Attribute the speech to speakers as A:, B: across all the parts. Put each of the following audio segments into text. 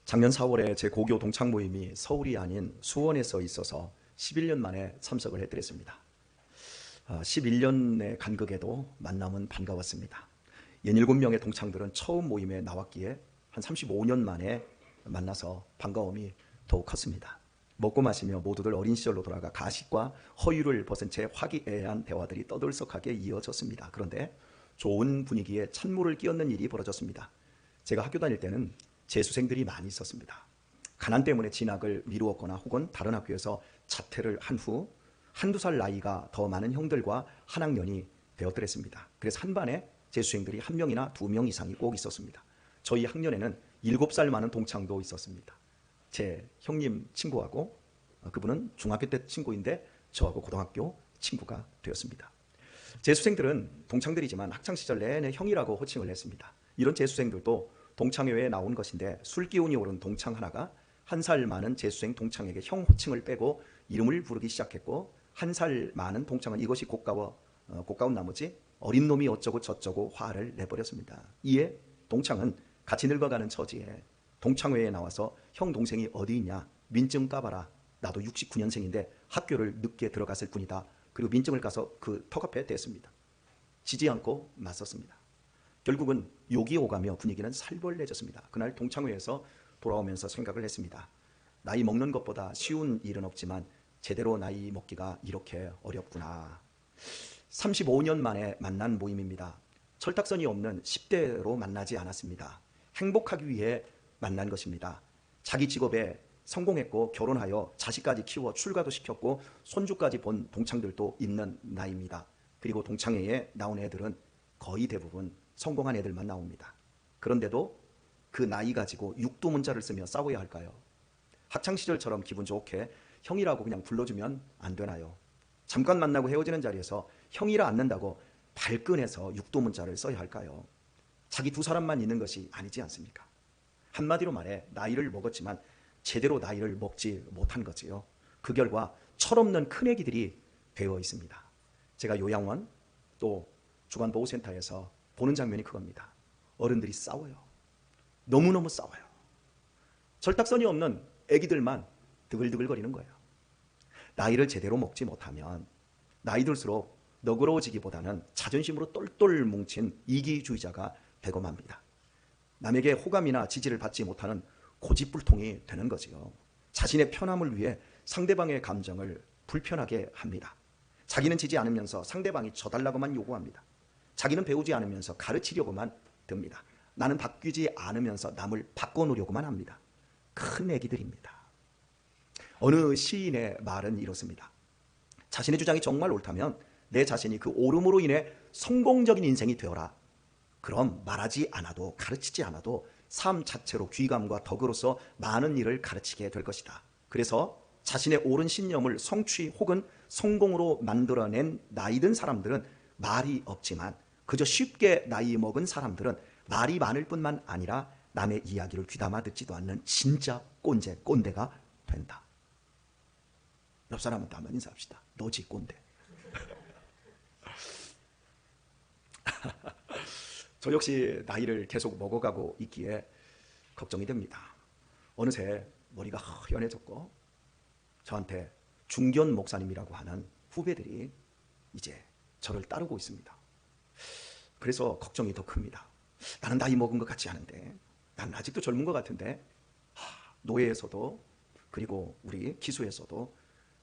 A: 작년 4월에 제 고교 동창 모임이 서울이 아닌 수원에서 있어서 11년 만에 참석을 해드렸습니다. 11년의 간극에도 만남은 반가웠습니다. 17명의 동창들은 처음 모임에 나왔기에 한 35년 만에 만나서 반가움이 더욱 컸습니다. 먹고 마시며 모두들 어린 시절로 돌아가 가식과 허유를 벗은 채 화기애애한 대화들이 떠들썩하게 이어졌습니다. 그런데 좋은 분위기에 찬물을 끼얹는 일이 벌어졌습니다. 제가 학교 다닐 때는 재수생들이 많이 있었습니다. 가난 때문에 진학을 미루었거나 혹은 다른 학교에서 자퇴를 한 후 한두 살 나이가 더 많은 형들과 한 학년이 되었더랬습니다. 그래서 한 반에 재수생들이 한 명이나 두 명 이상이 꼭 있었습니다. 저희 학년에는 7살 많은 동창도 있었습니다. 제 형님 친구하고 그분은 중학교 때 친구인데 저하고 고등학교 친구가 되었습니다. 재수생들은 동창들이지만 학창시절 내내 형이라고 호칭을 했습니다. 이런 재수생들도 동창회에 나온 것인데 술기운이 오른 동창 하나가 한 살 많은 재수생 동창에게 형 호칭을 빼고 이름을 부르기 시작했고, 한 살 많은 동창은 이것이 고가운 나머지 어린 놈이 어쩌고 저쩌고 화를 내버렸습니다. 이에 동창은 같이 늙어가는 처지에 동창회에 나와서 형 동생이 어디 있냐, 민증 까봐라, 나도 69년생인데 학교를 늦게 들어갔을 뿐이다. 그리고 민증을 까서 그 턱 앞에 댔습니다. 지지 않고 맞섰습니다. 결국은 욕이 오가며 분위기는 살벌해졌습니다. 그날 동창회에서 돌아오면서 생각을 했습니다. 나이 먹는 것보다 쉬운 일은 없지만 제대로 나이 먹기가 이렇게 어렵구나. 35년 만에 만난 모임입니다. 철딱선이 없는 10대로 만나지 않았습니다. 행복하기 위해 만난 것입니다. 자기 직업에 성공했고 결혼하여 자식까지 키워 출가도 시켰고 손주까지 본 동창들도 있는 나이입니다. 그리고 동창회에 나온 애들은 거의 대부분 성공한 애들만 나옵니다. 그런데도 그 나이 가지고 육두문자를 쓰며 싸워야 할까요? 학창시절처럼 기분 좋게 형이라고 그냥 불러주면 안 되나요? 잠깐 만나고 헤어지는 자리에서 형이라 않는다고 발끈해서 육두문자를 써야 할까요? 자기 두 사람만 있는 것이 아니지 않습니까? 한마디로 말해 나이를 먹었지만 제대로 나이를 먹지 못한 거지요. 그 결과 철없는 큰애기들이 되어 있습니다. 제가 요양원 또 주간보호센터에서 보는 장면이 그겁니다. 어른들이 싸워요. 너무너무 싸워요. 철딱선이 없는 애기들만 드글드글거리는 거예요. 나이를 제대로 먹지 못하면 나이 들수록 너그러워지기보다는 자존심으로 똘똘 뭉친 이기주의자가 되고 맙니다. 남에게 호감이나 지지를 받지 못하는 고집불통이 되는 거지요. 자신의 편함을 위해 상대방의 감정을 불편하게 합니다. 자기는 지지 않으면서 상대방이 져달라고만 요구합니다. 자기는 배우지 않으면서 가르치려고만 듭니다. 나는 바뀌지 않으면서 남을 바꿔놓으려고만 합니다. 큰 애기들입니다. 어느 시인의 말은 이렇습니다. 자신의 주장이 정말 옳다면 내 자신이 그 옳음으로 인해 성공적인 인생이 되어라. 그럼 말하지 않아도 가르치지 않아도 삶 자체로 귀감과 덕으로서 많은 일을 가르치게 될 것이다. 그래서 자신의 옳은 신념을 성취 혹은 성공으로 만들어낸 나이든 사람들은 말이 없지만 그저 쉽게 나이 먹은 사람들은 말이 많을 뿐만 아니라 남의 이야기를 귀담아 듣지도 않는 진짜 꼰대가 된다. 옆 사람한테 한번 인사합시다. 너지 꼰대. 저 역시 나이를 계속 먹어가고 있기에 걱정이 됩니다. 어느새 머리가 허연해졌고 저한테 중견 목사님이라고 하는 후배들이 이제 저를 따르고 있습니다. 그래서 걱정이 더 큽니다. 나는 나이 먹은 것 같지 않은데, 난 아직도 젊은 것 같은데, 노예에서도 그리고 우리 기수에서도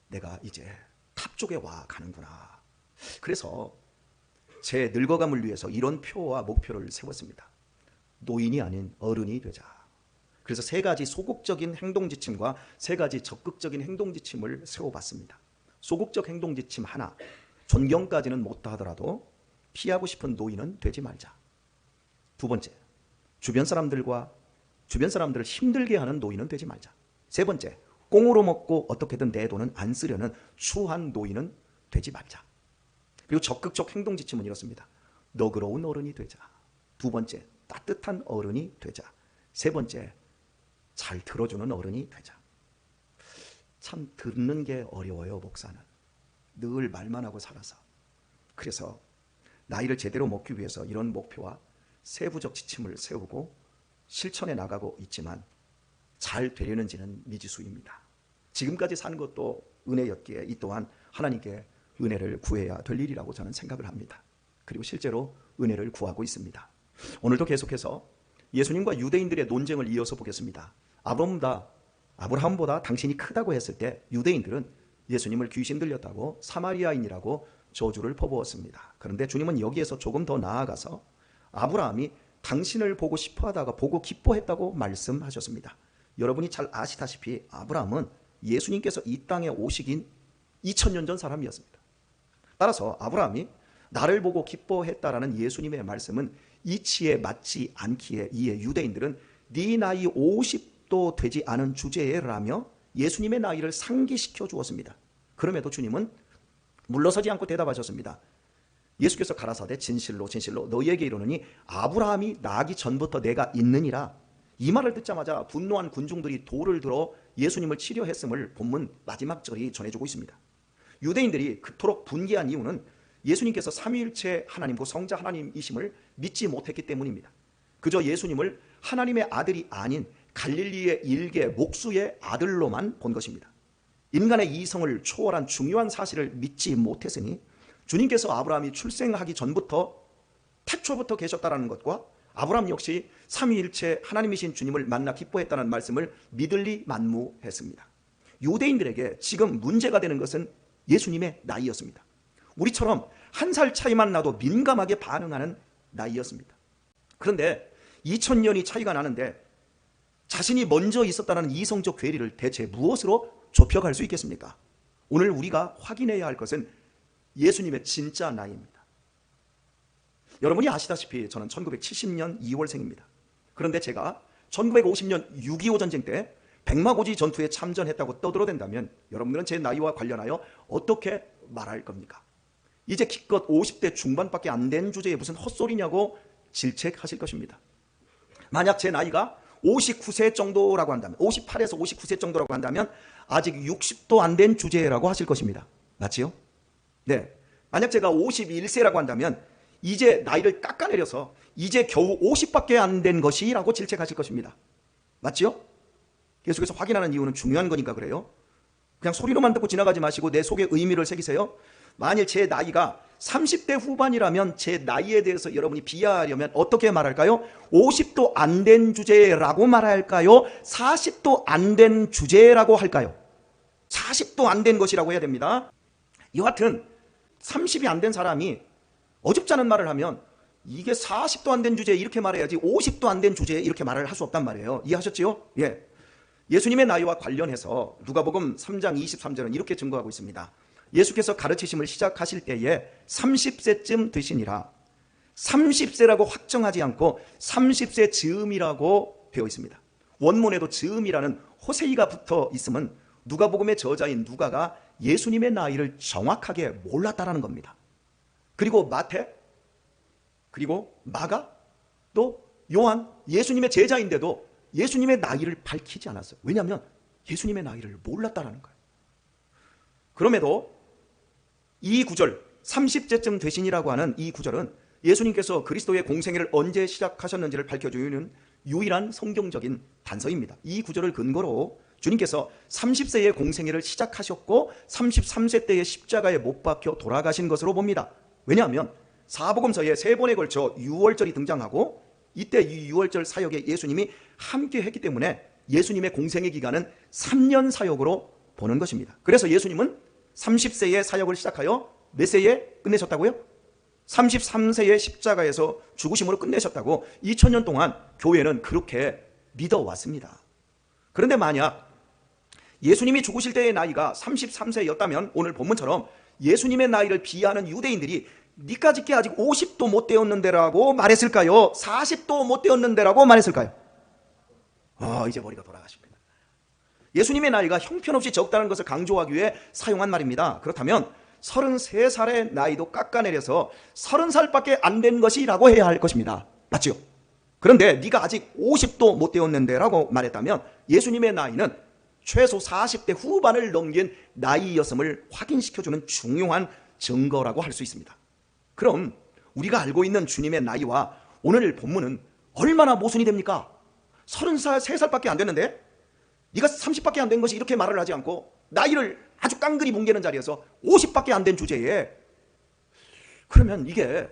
A: 내가 이제 탑 쪽에 와 가는구나. 그래서 제 늙어감을 위해서 이런 표와 목표를 세웠습니다. 노인이 아닌 어른이 되자. 그래서 3가지 소극적인 행동지침과 3가지 적극적인 행동지침을 세워봤습니다. 소극적 행동지침 하나, 존경까지는 못다 하더라도 피하고 싶은 노인은 되지 말자. 2번째, 주변 사람들을 힘들게 하는 노인은 되지 말자. 3번째, 꽁으로 먹고 어떻게든 내 돈은 안 쓰려는 추한 노인은 되지 말자. 그리고 적극적 행동 지침은 이렇습니다. 너그러운 어른이 되자. 2번째, 따뜻한 어른이 되자. 3번째, 잘 들어주는 어른이 되자. 참 듣는 게 어려워요, 목사는. 늘 말만 하고 살아서. 그래서 나이를 제대로 먹기 위해서 이런 목표와 세부적 지침을 세우고 실천해 나가고 있지만 잘 되려는지는 미지수입니다. 지금까지 사는 것도 은혜였기에 이 또한 하나님께 은혜를 구해야 될 일이라고 저는 생각을 합니다. 그리고 실제로 은혜를 구하고 있습니다. 오늘도 계속해서 예수님과 유대인들의 논쟁을 이어서 보겠습니다. 아브라함보다 당신이 크다고 했을 때 유대인들은 예수님을 귀신 들렸다고 사마리아인이라고 저주를 퍼부었습니다. 그런데 주님은 여기에서 조금 더 나아가서 아브라함이 당신을 보고 싶어하다가 보고 기뻐했다고 말씀하셨습니다. 여러분이 잘 아시다시피 아브라함은 예수님께서 이 땅에 오시긴 2000년 전 사람이었습니다. 따라서 아브라함이 나를 보고 기뻐했다라는 예수님의 말씀은 이치에 맞지 않기에 이에 유대인들은 네 나이 50도 되지 않은 주제라며 예수님의 나이를 상기시켜 주었습니다. 그럼에도 주님은 물러서지 않고 대답하셨습니다. 예수께서 가라사대 진실로 진실로 너희에게 이르노니 아브라함이 나기 전부터 내가 있느니라. 이 말을 듣자마자 분노한 군중들이 돌을 들어 예수님을 치려했음을 본문 마지막 절이 전해주고 있습니다. 유대인들이 그토록 분개한 이유는 예수님께서 삼위일체 하나님고 성자 하나님이심을 믿지 못했기 때문입니다. 그저 예수님을 하나님의 아들이 아닌 갈릴리의 일개 목수의 아들로만 본 것입니다. 인간의 이성을 초월한 중요한 사실을 믿지 못했으니 주님께서 아브라함이 출생하기 전부터 태초부터 계셨다는 것과 아브라함 역시 삼위일체 하나님이신 주님을 만나 기뻐했다는 말씀을 믿을리 만무했습니다. 유대인들에게 지금 문제가 되는 것은 예수님의 나이였습니다. 우리처럼 한 살 차이만 나도 민감하게 반응하는 나이였습니다. 그런데 2000년이 차이가 나는데 자신이 먼저 있었다는 이성적 괴리를 대체 무엇으로 좁혀갈 수 있겠습니까? 오늘 우리가 확인해야 할 것은 예수님의 진짜 나이입니다. 여러분이 아시다시피 저는 1970년 2월생입니다. 그런데 제가 1950년 6.25 전쟁 때 백마고지 전투에 참전했다고 떠들어댄다면 여러분들은 제 나이와 관련하여 어떻게 말할 겁니까? 이제 기껏 50대 중반밖에 안 된 주제에 무슨 헛소리냐고 질책하실 것입니다. 만약 제 나이가 59세 정도라고 한다면 58에서 59세 정도라고 한다면 아직 60도 안 된 주제라고 하실 것입니다. 맞지요? 네. 만약 제가 51세라고 한다면 이제 나이를 깎아내려서 이제 겨우 50밖에 안 된 것이라고 질책하실 것입니다. 맞지요? 계속해서 확인하는 이유는 중요한 거니까 그래요. 그냥 소리로만 듣고 지나가지 마시고 내 속에 의미를 새기세요. 만일 제 나이가 30대 후반이라면 제 나이에 대해서 여러분이 비하하려면 어떻게 말할까요? 50도 안 된 주제라고 말할까요? 40도 안 된 주제라고 할까요? 40도 안 된 것이라고 해야 됩니다. 여하튼 30이 안 된 사람이 어줍잖은 말을 하면 이게 40도 안 된 주제 이렇게 말해야지 50도 안 된 주제 이렇게 말을 할 수 없단 말이에요. 이해하셨지요? 예. 예수님의 나이와 관련해서 누가복음 3장 23절은 이렇게 증거하고 있습니다. 예수께서 가르치심을 시작하실 때에 30세쯤 되시니라. 30세라고 확정하지 않고 30세 즈음이라고 되어 있습니다. 원문에도 즈음이라는 호세이가 붙어 있으면 누가복음의 저자인 누가가 예수님의 나이를 정확하게 몰랐다라는 겁니다. 그리고 마태, 그리고 마가, 또 요한, 예수님의 제자인데도 예수님의 나이를 밝히지 않았어요. 왜냐하면 예수님의 나이를 몰랐다라는 거예요. 그럼에도 이 구절 30세쯤 되시니라고 하는 이 구절은 예수님께서 그리스도의 공생애를 언제 시작하셨는지를 밝혀주는 유일한 성경적인 단서입니다. 이 구절을 근거로 주님께서 30세의 공생애를 시작하셨고 33세 때의 십자가에 못 박혀 돌아가신 것으로 봅니다. 왜냐하면 사복음서에 3번에 걸쳐 유월절이 등장하고 이때 이 유월절 사역에 예수님이 함께 했기 때문에 예수님의 공생애 기간은 3년 사역으로 보는 것입니다. 그래서 예수님은 30세에 사역을 시작하여 몇 세에 끝내셨다고요? 33세의 십자가에서 죽으심으로 끝내셨다고 2000년 동안 교회는 그렇게 믿어왔습니다. 그런데 만약 예수님이 죽으실 때의 나이가 33세였다면 오늘 본문처럼 예수님의 나이를 비하하는 유대인들이 니까짓게 아직 50도 못 되었는데라고 말했을까요? 40도 못 되었는데라고 말했을까요? 이제 머리가 돌아가십니다. 예수님의 나이가 형편없이 적다는 것을 강조하기 위해 사용한 말입니다. 그렇다면 33살의 나이도 깎아내려서 30살밖에 안 된 것이라고 해야 할 것입니다. 맞죠? 그런데 네가 아직 50도 못 되었는데 라고 말했다면 예수님의 나이는 최소 40대 후반을 넘긴 나이였음을 확인시켜주는 중요한 증거라고 할 수 있습니다. 그럼 우리가 알고 있는 주님의 나이와 오늘 본문은 얼마나 모순이 됩니까? 33살밖에 안 됐는데 네가 30밖에 안 된 것이 이렇게 말을 하지 않고 나이를 아주 깡그리 뭉개는 자리에서 50밖에 안 된 주제에, 그러면 이게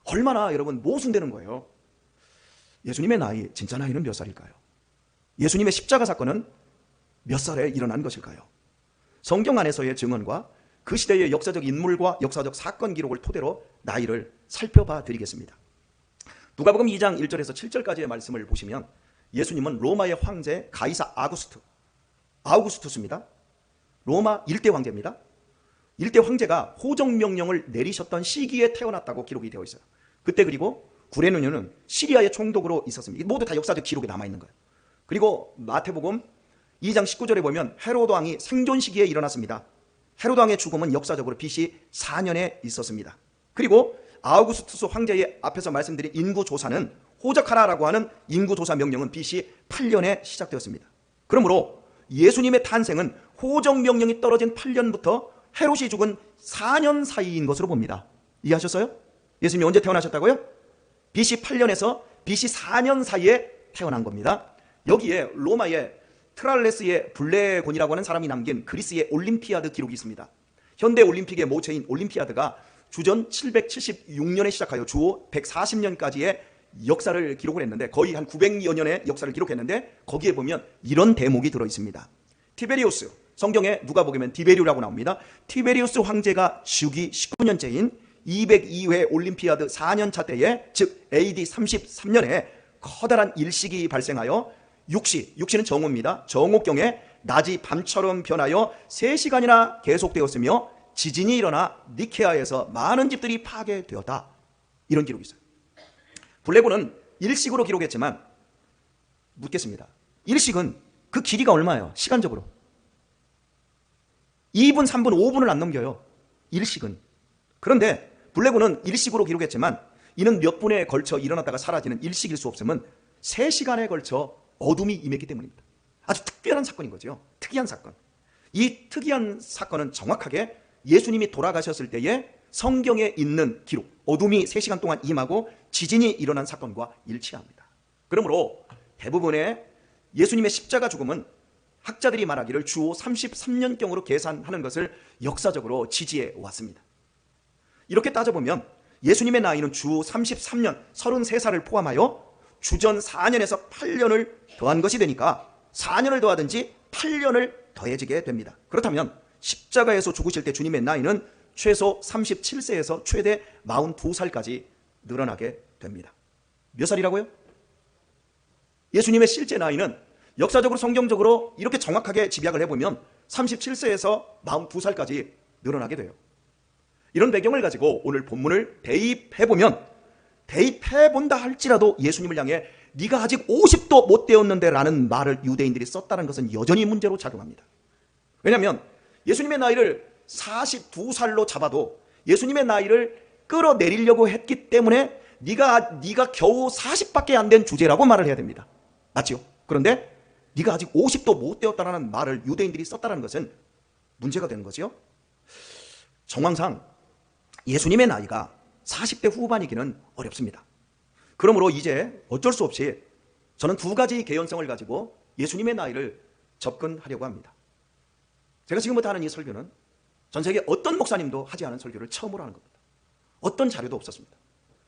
A: 얼마나 여러분 모순되는 거예요. 예수님의 나이, 진짜 나이는 몇 살일까요? 예수님의 십자가 사건은 몇 살에 일어난 것일까요? 성경 안에서의 증언과 그 시대의 역사적 인물과 역사적 사건 기록을 토대로 나이를 살펴봐 드리겠습니다. 누가복음 2장 1절에서 7절까지의 말씀을 보시면 예수님은 로마의 황제 가이사 아우구스투스입니다. 로마 1대 황제입니다. 1대 황제가 호정명령을 내리셨던 시기에 태어났다고 기록이 되어 있어요. 그때 그리고 구레누냐는 시리아의 총독으로 있었습니다. 모두 다 역사적 기록에 남아있는 거예요. 그리고 마태복음 2장 19절에 보면 헤로도 왕이 생존 시기에 일어났습니다. 헤로도 왕의 죽음은 역사적으로 BC 4년에 있었습니다. 그리고 아우구스투스 황제의 앞에서 말씀드린 인구조사는 호적하라라고 하는 인구조사 명령은 BC 8년에 시작되었습니다. 그러므로 예수님의 탄생은 호정명령이 떨어진 8년부터 헤롯이 죽은 4년 사이인 것으로 봅니다. 이해하셨어요? 예수님이 언제 태어나셨다고요? BC 8년에서 BC 4년 사이에 태어난 겁니다. 여기에 로마의 트랄레스의 블레곤이라고 하는 사람이 남긴 그리스의 올림피아드 기록이 있습니다. 현대 올림픽의 모체인 올림피아드가 주전 776년에 시작하여 주 140년까지의 역사를 기록을 했는데, 거의 한 900여 년의 역사를 기록했는데, 거기에 보면 이런 대목이 들어 있습니다. 티베리우스, 성경에 누가 보면 디베리우라고 나옵니다. 티베리우스 황제가 주기 19년째인 202회 올림피아드 4년차 때에, 즉 AD 33년에 커다란 일식이 발생하여 육시는 정오입니다. 정오경에 낮이 밤처럼 변하여 3시간이나 계속되었으며 지진이 일어나 니케아에서 많은 집들이 파괴되었다. 이런 기록이 있어요. 블레곤은 일식으로 기록했지만 묻겠습니다. 일식은 그 길이가 얼마예요? 시간적으로 2분, 3분, 5분을 안 넘겨요. 일식은. 그런데 블레곤은 일식으로 기록했지만 이는 몇 분에 걸쳐 일어났다가 사라지는 일식일 수 없음은 3시간에 걸쳐 어둠이 임했기 때문입니다. 아주 특별한 사건인 거죠. 특이한 사건. 이 특이한 사건은 정확하게 예수님이 돌아가셨을 때에 성경에 있는 기록, 어둠이 3시간 동안 임하고 지진이 일어난 사건과 일치합니다. 그러므로 대부분의 예수님의 십자가 죽음은 학자들이 말하기를 주후 33년경으로 계산하는 것을 역사적으로 지지해 왔습니다. 이렇게 따져보면 예수님의 나이는 주후 33년, 33살을 포함하여 주전 4년에서 8년을 더한 것이 되니까 4년을 더하든지 8년을 더해지게 됩니다. 그렇다면 십자가에서 죽으실 때 주님의 나이는 최소 37세에서 최대 42살까지 늘어나게 됩니다. 몇 살이라고요? 예수님의 실제 나이는 역사적으로 성경적으로 이렇게 정확하게 집약을 해보면 37세에서 42살까지 늘어나게 돼요. 이런 배경을 가지고 오늘 본문을 대입해본다 할지라도 예수님을 향해 네가 아직 50도 못 되었는데 라는 말을 유대인들이 썼다는 것은 여전히 문제로 작용합니다. 왜냐하면 예수님의 나이를 42살로 잡아도 예수님의 나이를 끌어내리려고 했기 때문에 네가 겨우 40밖에 안 된 주제라고 말을 해야 됩니다. 맞지요? 그런데 네가 아직 50도 못 되었다는 말을 유대인들이 썼다는 것은 문제가 되는 거죠. 정황상 예수님의 나이가 40대 후반이기는 어렵습니다. 그러므로 이제 어쩔 수 없이 저는 두 가지 개연성을 가지고 예수님의 나이를 접근하려고 합니다. 제가 지금부터 하는 이 설교는 전 세계 어떤 목사님도 하지 않은 설교를 처음으로 하는 겁니다. 어떤 자료도 없었습니다.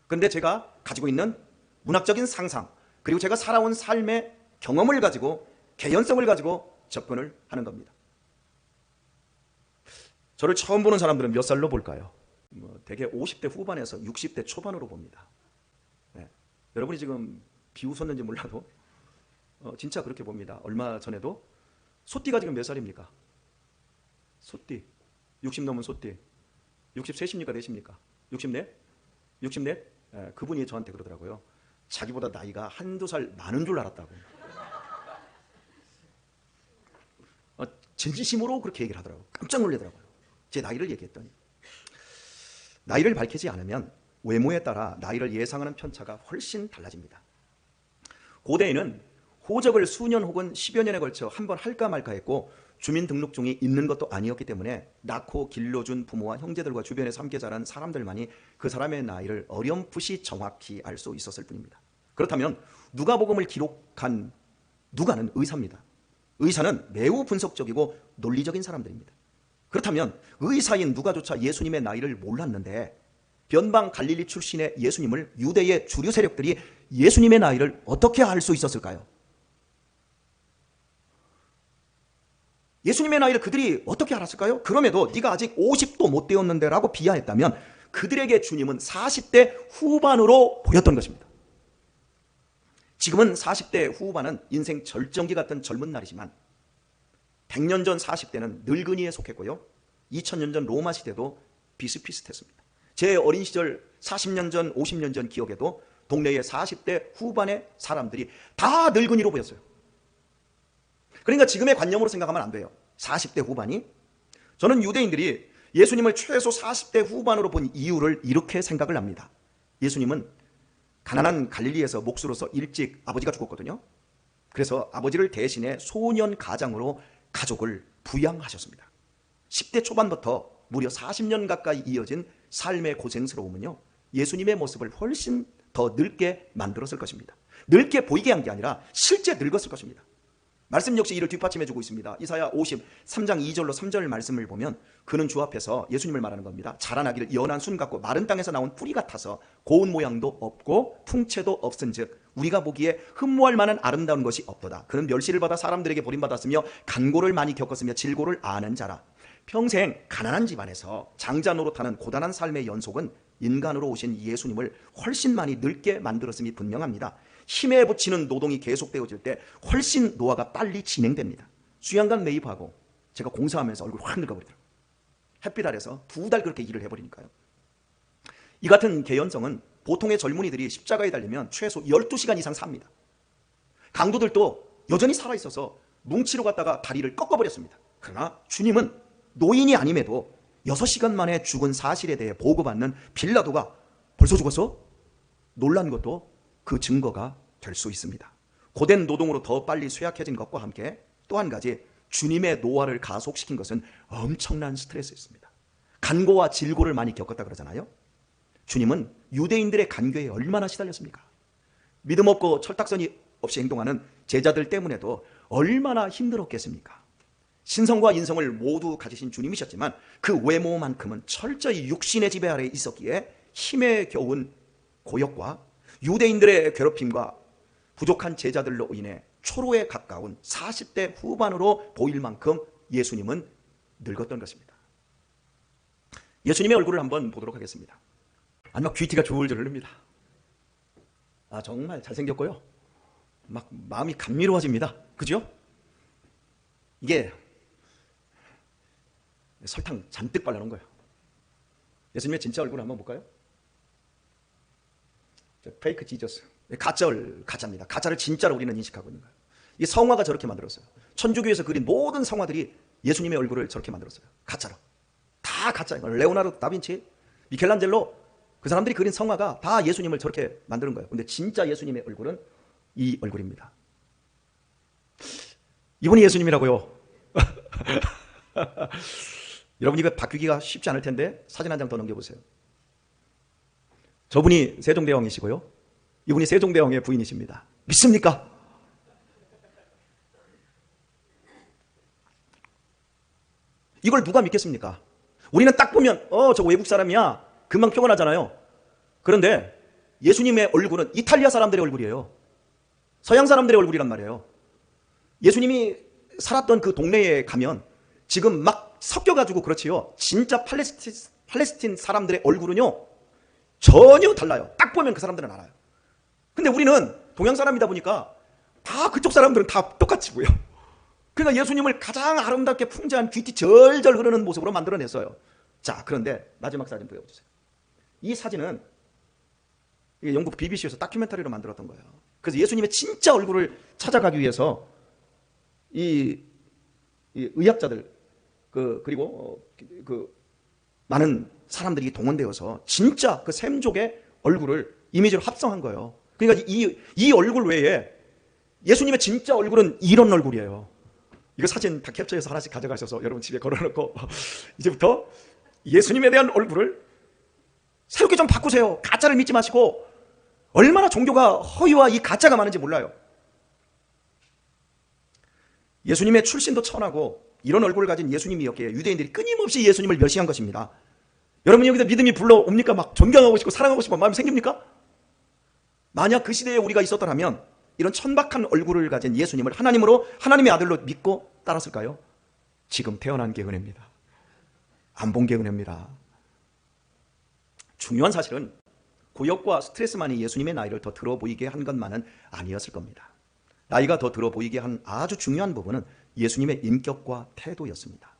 A: 그런데 제가 가지고 있는 문학적인 상상, 그리고 제가 살아온 삶의 경험을 가지고 개연성을 가지고 접근을 하는 겁니다. 저를 처음 보는 사람들은 몇 살로 볼까요? 대개 50대 후반에서 60대 초반으로 봅니다. 네. 여러분이 지금 비웃었는지 몰라도 진짜 그렇게 봅니다. 얼마 전에도 소띠가 지금 몇 살입니까? 소띠 60 넘은 소띠 63입니까? 4십니까? 64? 64? 네. 그분이 저한테 그러더라고요. 자기보다 나이가 한두 살 많은 줄 알았다고. 진심으로 그렇게 얘기를 하더라고요. 깜짝 놀라더라고요. 제 나이를 얘기했더니. 나이를 밝히지 않으면 외모에 따라 나이를 예상하는 편차가 훨씬 달라집니다. 고대에는 호적을 수년 혹은 10여 년에 걸쳐 한 번 할까 말까 했고 주민등록증이 있는 것도 아니었기 때문에 낳고 길러준 부모와 형제들과 주변에서 함께 자란 사람들만이 그 사람의 나이를 어렴풋이 정확히 알 수 있었을 뿐입니다. 그렇다면 누가복음을 기록한 누가는 의사입니다. 의사는 매우 분석적이고 논리적인 사람들입니다. 그렇다면 의사인 누가조차 예수님의 나이를 몰랐는데 변방 갈릴리 출신의 예수님을 유대의 주류 세력들이 예수님의 나이를 어떻게 알 수 있었을까요? 예수님의 나이를 그들이 어떻게 알았을까요? 그럼에도 네가 아직 50도 못 되었는데 라고 비하했다면 그들에게 주님은 40대 후반으로 보였던 것입니다. 지금은 40대 후반은 인생 절정기 같은 젊은 날이지만 100년 전 40대는 늙은이에 속했고요. 2000년 전 로마 시대도 비슷비슷했습니다. 제 어린 시절 40년 전, 50년 전 기억에도 동네의 40대 후반의 사람들이 다 늙은이로 보였어요. 그러니까 지금의 관념으로 생각하면 안 돼요. 40대 후반이. 저는 유대인들이 예수님을 최소 40대 후반으로 본 이유를 이렇게 생각을 합니다. 예수님은 가난한 갈릴리에서 목수로서 일찍 아버지가 죽었거든요. 그래서 아버지를 대신해 소년 가장으로 가족을 부양하셨습니다. 10대 초반부터 무려 40년 가까이 이어진 삶의 고생스러움은요, 예수님의 모습을 훨씬 더 늙게 만들었을 것입니다. 늙게 보이게 한 게 아니라 실제 늙었을 것입니다. 말씀 역시 이를 뒷받침해주고 있습니다. 이사야 53장 2절로 3절 말씀을 보면 그는 주 앞에서 예수님을 말하는 겁니다. 자라나기를 연한 순 같고 마른 땅에서 나온 뿌리 같아서 고운 모양도 없고 풍채도 없은즉 우리가 보기에 흠모할 만한 아름다운 것이 없도다. 그는 멸시를 받아 사람들에게 버림받았으며 간고를 많이 겪었으며 질고를 아는 자라. 평생 가난한 집안에서 장자 노릇하는 고단한 삶의 연속은 인간으로 오신 예수님을 훨씬 많이 늙게 만들었음이 분명합니다. 힘에 붙이는 노동이 계속되어질 때 훨씬 노화가 빨리 진행됩니다. 수양관 매입하고 제가 공사하면서 얼굴 확 늙어버리더라고요. 햇빛 아래서 2달 그렇게 일을 해버리니까요. 이 같은 개연성은 보통의 젊은이들이 십자가에 달리면 최소 12시간 이상 삽니다. 강도들도 여전히 살아있어서 뭉치로 갔다가 다리를 꺾어버렸습니다. 그러나 주님은 노인이 아님에도 6시간 만에 죽은 사실에 대해 보고받는 빌라도가 벌써 죽었어? 놀란 것도 그 증거가 될 수 있습니다. 고된 노동으로 더 빨리 쇠약해진 것과 함께 또 한 가지 주님의 노화를 가속시킨 것은 엄청난 스트레스였습니다. 간고와 질고를 많이 겪었다 그러잖아요. 주님은 유대인들의 간교에 얼마나 시달렸습니까? 믿음 없고 철딱서니 없이 행동하는 제자들 때문에도 얼마나 힘들었겠습니까? 신성과 인성을 모두 가지신 주님이셨지만 그 외모만큼은 철저히 육신의 지배 아래에 있었기에 힘에 겨운 고역과 유대인들의 괴롭힘과 부족한 제자들로 인해 초로에 가까운 40대 후반으로 보일 만큼 예수님은 늙었던 것입니다. 예수님의 얼굴을 한번 보도록 하겠습니다. 막 귀티가 줄줄 흐릅니다. 정말 잘생겼고요. 막 마음이 감미로워집니다. 그죠? 이게 설탕 잔뜩 발라놓은 거예요. 예수님의 진짜 얼굴을 한번 볼까요? 페이크 지저스, 가짜입니다. 가짜를 진짜로 우리는 인식하고 있는 거예요. 이 성화가 저렇게 만들었어요. 천주교에서 그린 모든 성화들이 예수님의 얼굴을 저렇게 만들었어요. 가짜로. 다 가짜예요. 레오나르도 다빈치, 미켈란젤로, 그 사람들이 그린 성화가 다 예수님을 저렇게 만드는 거예요. 근데 진짜 예수님의 얼굴은 이 얼굴입니다. 이분이 예수님이라고요. 여러분 이거 바뀌기가 쉽지 않을 텐데 사진 한 장 더 넘겨보세요. 저분이 세종대왕이시고요. 이분이 세종대왕의 부인이십니다. 믿습니까? 이걸 누가 믿겠습니까? 우리는 딱 보면 저 외국 사람이야 금방 표현하잖아요. 그런데 예수님의 얼굴은 이탈리아 사람들의 얼굴이에요. 서양 사람들의 얼굴이란 말이에요. 예수님이 살았던 그 동네에 가면 지금 막 섞여가지고 그렇지요. 진짜 팔레스틴 사람들의 얼굴은요 전혀 달라요. 딱 보면 그 사람들은 알아요. 근데 우리는 동양 사람이다 보니까 다 그쪽 사람들은 다 똑같이 보여. 그러니까 예수님을 가장 아름답게 풍자한 귀티 절절 흐르는 모습으로 만들어냈어요. 자, 그런데 마지막 사진 보여주세요. 이 사진은 영국 BBC에서 다큐멘터리로 만들었던 거예요. 그래서 예수님의 진짜 얼굴을 찾아가기 위해서 이 의학자들 그리고 많은 사람들이 동원되어서 진짜 그 샘족의 얼굴을 이미지로 합성한 거예요. 그러니까 이 얼굴 외에 예수님의 진짜 얼굴은 이런 얼굴이에요. 이거 사진 다 캡처해서 하나씩 가져가셔서 여러분 집에 걸어놓고 이제부터 예수님에 대한 얼굴을 새롭게 좀 바꾸세요. 가짜를 믿지 마시고. 얼마나 종교가 허위와 이 가짜가 많은지 몰라요. 예수님의 출신도 천하고 이런 얼굴을 가진 예수님이었기에 유대인들이 끊임없이 예수님을 멸시한 것입니다. 여러분 여기서 믿음이 불러옵니까? 막 존경하고 싶고 사랑하고 싶은 마음이 생깁니까? 만약 그 시대에 우리가 있었더라면 이런 천박한 얼굴을 가진 예수님을 하나님으로, 하나님의 아들로 믿고 따랐을까요? 지금 태어난 게 은혜입니다. 안 본 게 은혜입니다. 중요한 사실은 고역과 스트레스만이 예수님의 나이를 더 들어 보이게 한 것만은 아니었을 겁니다. 나이가 더 들어 보이게 한 아주 중요한 부분은 예수님의 인격과 태도였습니다.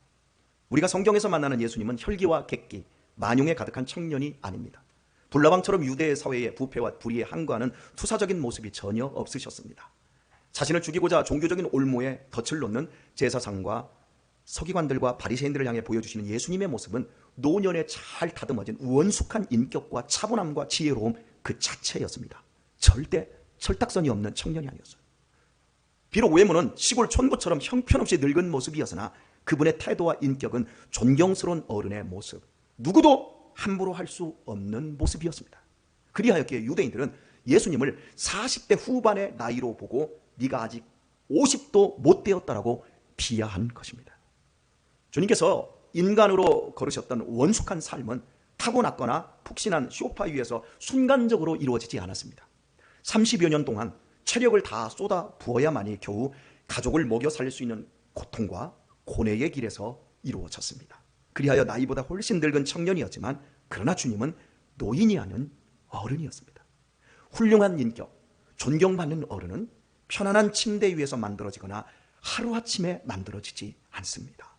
A: 우리가 성경에서 만나는 예수님은 혈기와 객기, 만용에 가득한 청년이 아닙니다. 불나방처럼 유대 사회의 부패와 불의에 항거하는 투사적인 모습이 전혀 없으셨습니다. 자신을 죽이고자 종교적인 올무에 덫을 놓는 제사장과 서기관들과 바리새인들을 향해 보여주시는 예수님의 모습은 노년에 잘 다듬어진 원숙한 인격과 차분함과 지혜로움 그 자체였습니다. 절대 철딱선이 없는 청년이 아니었어요. 비록 외모는 시골 촌부처럼 형편없이 늙은 모습이었으나 그분의 태도와 인격은 존경스러운 어른의 모습, 누구도 함부로 할 수 없는 모습이었습니다. 그리하였기에 유대인들은 예수님을 40대 후반의 나이로 보고 네가 아직 50도 못 되었다라고 비하한 것입니다. 주님께서 인간으로 걸으셨던 원숙한 삶은 타고났거나 푹신한 소파 위에서 순간적으로 이루어지지 않았습니다. 30여 년 동안 체력을 다 쏟아 부어야만이 겨우 가족을 먹여 살릴 수 있는 고통과 고뇌의 길에서 이루어졌습니다. 그리하여 나이보다 훨씬 늙은 청년이었지만 그러나 주님은 노인이 아닌 어른이었습니다. 훌륭한 인격, 존경받는 어른은 편안한 침대 위에서 만들어지거나 하루아침에 만들어지지 않습니다.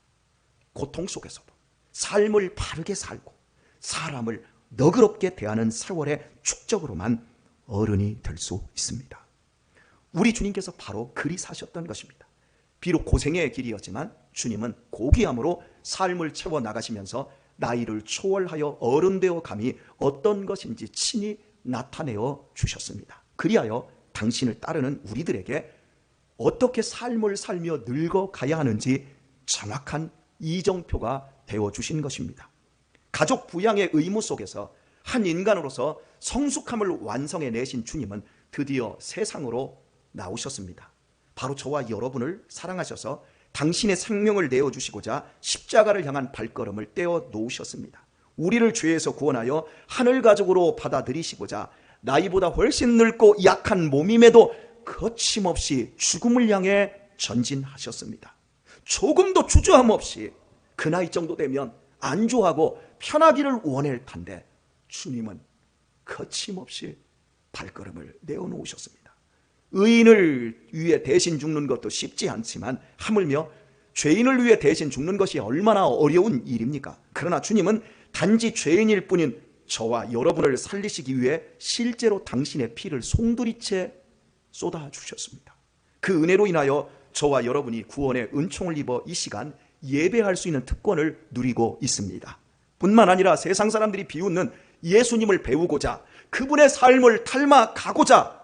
A: 고통 속에서도 삶을 바르게 살고 사람을 너그럽게 대하는 세월의 축적으로만 어른이 될 수 있습니다. 우리 주님께서 바로 그리 사셨던 것입니다. 비록 고생의 길이었지만 주님은 고귀함으로 삶을 채워 나가시면서 나이를 초월하여 어른 되어 감이 어떤 것인지 친히 나타내어 주셨습니다. 그리하여 당신을 따르는 우리들에게 어떻게 삶을 살며 늙어가야 하는지 정확한 이정표가 되어주신 것입니다. 가족 부양의 의무 속에서 한 인간으로서 성숙함을 완성해내신 주님은 드디어 세상으로 나오셨습니다. 바로 저와 여러분을 사랑하셔서 당신의 생명을 내어주시고자 십자가를 향한 발걸음을 떼어 놓으셨습니다. 우리를 죄에서 구원하여 하늘 가족으로 받아들이시고자 나이보다 훨씬 늙고 약한 몸임에도 거침없이 죽음을 향해 전진하셨습니다. 조금도 주저함 없이 그 나이 정도 되면 안주하고 편하기를 원할 텐데 주님은 거침없이 발걸음을 내어놓으셨습니다. 의인을 위해 대신 죽는 것도 쉽지 않지만 하물며 죄인을 위해 대신 죽는 것이 얼마나 어려운 일입니까? 그러나 주님은 단지 죄인일 뿐인 저와 여러분을 살리시기 위해 실제로 당신의 피를 송두리째 쏟아주셨습니다. 그 은혜로 인하여 저와 여러분이 구원의 은총을 입어 이 시간 예배할 수 있는 특권을 누리고 있습니다. 뿐만 아니라 세상 사람들이 비웃는 예수님을 배우고자 그분의 삶을 닮아가고자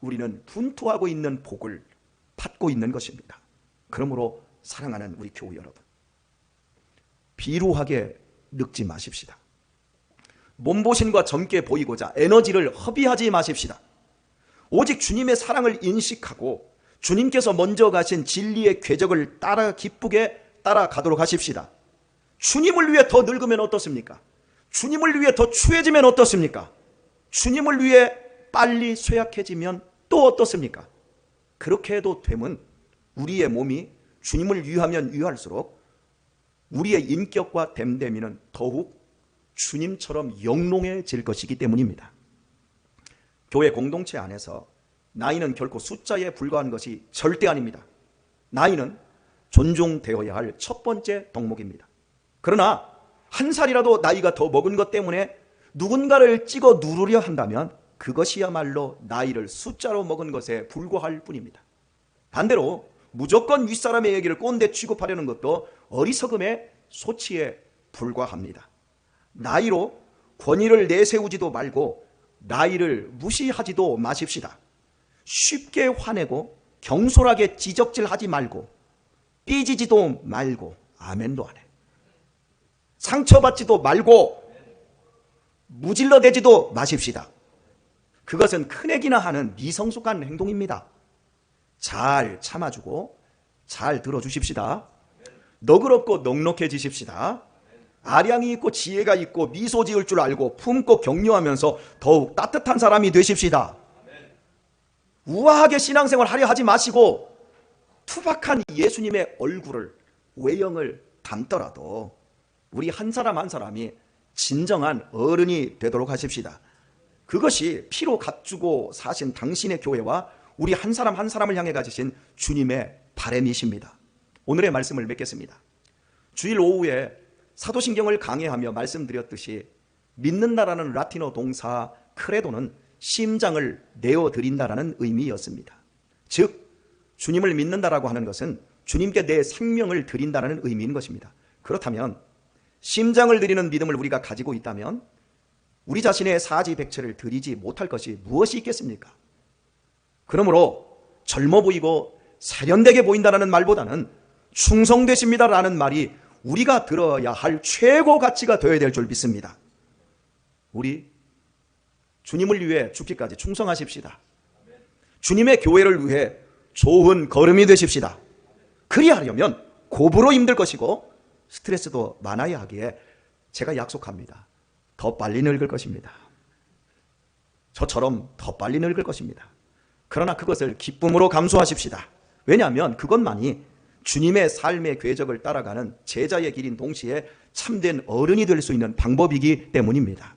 A: 우리는 분투하고 있는 복을 받고 있는 것입니다. 그러므로 사랑하는 우리 교우 여러분, 비루하게 늙지 마십시다. 몸보신과 젊게 보이고자 에너지를 허비하지 마십시다. 오직 주님의 사랑을 인식하고 주님께서 먼저 가신 진리의 궤적을 따라 기쁘게 따라가도록 하십시다. 주님을 위해 더 늙으면 어떻습니까? 주님을 위해 더 추해지면 어떻습니까? 주님을 위해 빨리 쇠약해지면 또 어떻습니까? 그렇게 해도 되면 우리의 몸이 주님을 위하면 위할수록 우리의 인격과 됨됨이는 더욱 주님처럼 영롱해질 것이기 때문입니다. 교회 공동체 안에서 나이는 결코 숫자에 불과한 것이 절대 아닙니다. 나이는 존중되어야 할 첫 번째 덕목입니다. 그러나 한 살이라도 나이가 더 먹은 것 때문에 누군가를 찍어 누르려 한다면 그것이야말로 나이를 숫자로 먹은 것에 불과할 뿐입니다. 반대로 무조건 윗사람의 얘기를 꼰대 취급하려는 것도 어리석음의 소치에 불과합니다. 나이로 권위를 내세우지도 말고 나이를 무시하지도 마십시다. 쉽게 화내고 경솔하게 지적질하지 말고 삐지지도 말고 아멘도 안 해. 상처받지도 말고 무질러대지도 마십시다. 그것은 큰애기나 하는 미성숙한 행동입니다. 잘 참아주고 잘 들어주십시다. 너그럽고 넉넉해지십시다. 아량이 있고 지혜가 있고 미소 지을 줄 알고 품고 격려하면서 더욱 따뜻한 사람이 되십시다. 우아하게 신앙생활 하려 하지 마시고 투박한 예수님의 얼굴을, 외형을 담더라도 우리 한 사람 한 사람이 진정한 어른이 되도록 하십시다. 그것이 피로 갖추고 사신 당신의 교회와 우리 한 사람 한 사람을 향해 가지신 주님의 바람이십니다. 오늘의 말씀을 맺겠습니다. 주일 오후에 사도신경을 강해하며 말씀드렸듯이 믿는다라는 라틴어 동사 크레도는 심장을 내어드린다라는 의미였습니다. 즉 주님을 믿는다라고 하는 것은 주님께 내 생명을 드린다라는 의미인 것입니다. 그렇다면 심장을 드리는 믿음을 우리가 가지고 있다면 우리 자신의 사지백체를 드리지 못할 것이 무엇이 있겠습니까? 그러므로 젊어 보이고 세련되게 보인다는 말보다는 충성되십니다라는 말이 우리가 들어야 할 최고 가치가 되어야 될 줄 믿습니다. 우리 주님을 위해 죽기까지 충성하십시다. 주님의 교회를 위해 좋은 걸음이 되십시다. 그리하려면 고부로 힘들 것이고 스트레스도 많아야 하기에 제가 약속합니다. 더 빨리 늙을 것입니다. 저처럼 더 빨리 늙을 것입니다. 그러나 그것을 기쁨으로 감수하십시다. 왜냐하면 그것만이 주님의 삶의 궤적을 따라가는 제자의 길인 동시에 참된 어른이 될 수 있는 방법이기 때문입니다.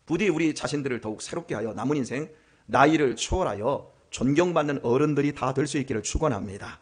A: 부디 우리 자신들을 더욱 새롭게 하여 남은 인생 나이를 초월하여 존경받는 어른들이 다 될 수 있기를 축원합니다.